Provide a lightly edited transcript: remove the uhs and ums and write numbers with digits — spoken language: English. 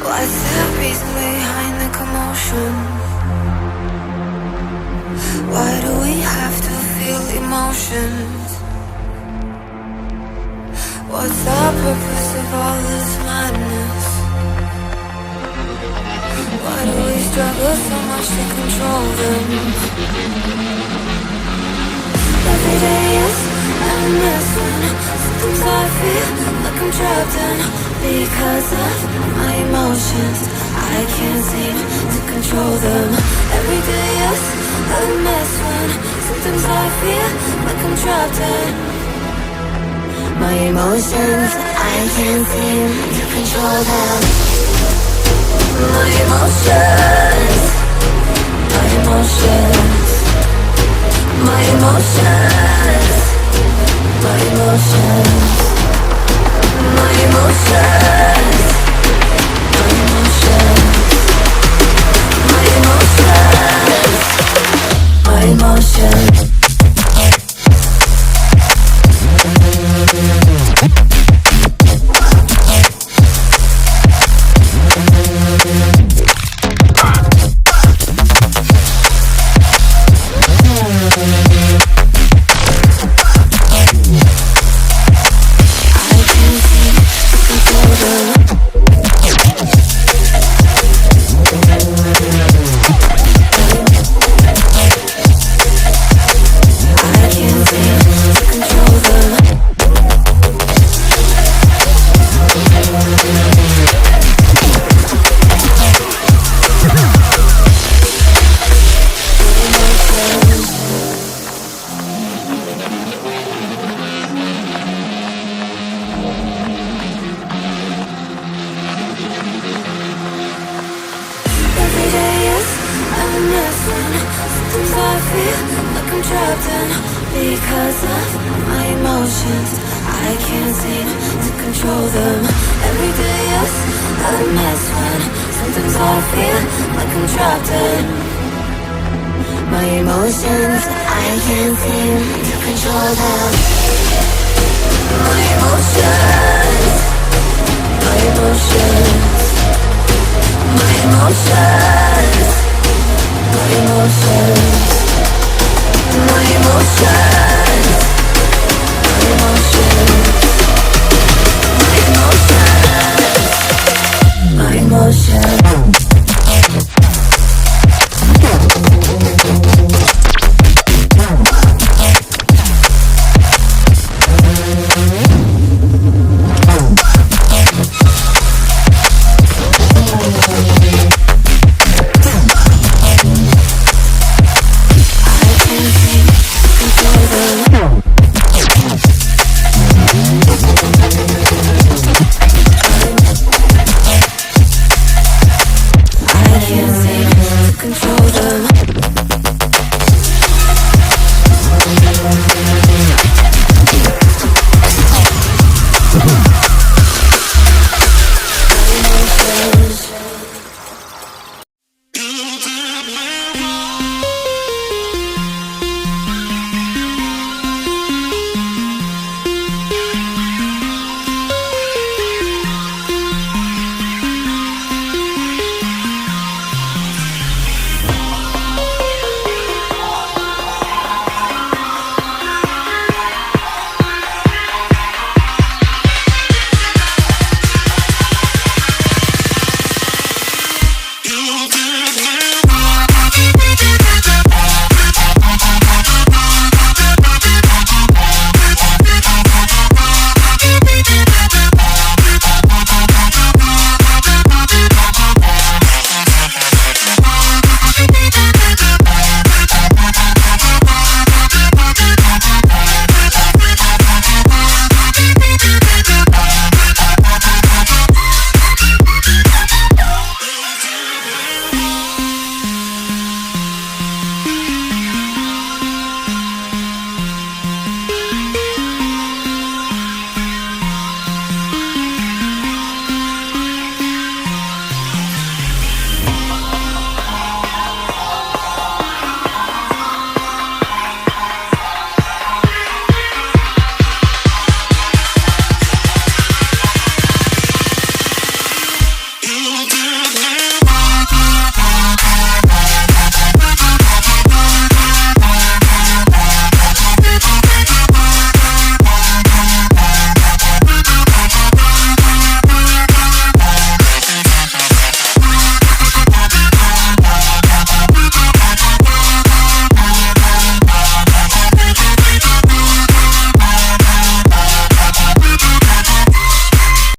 What's the reason behind the commotion? Why do we have to feel emotions? What's the purpose of all this madness? Why do we struggle so much to control them? Every day is a mess when sometimes I feel like I'm trapped in. Because of my emotions, I can't seem to control them. Every day is a mess when sometimes I feel like I'm trapped in. My emotions, I can't seem to control them. My emotions, my emotions, my emotions, my emotions, my emotions, my emotions, my emotions, my emotions. My emotions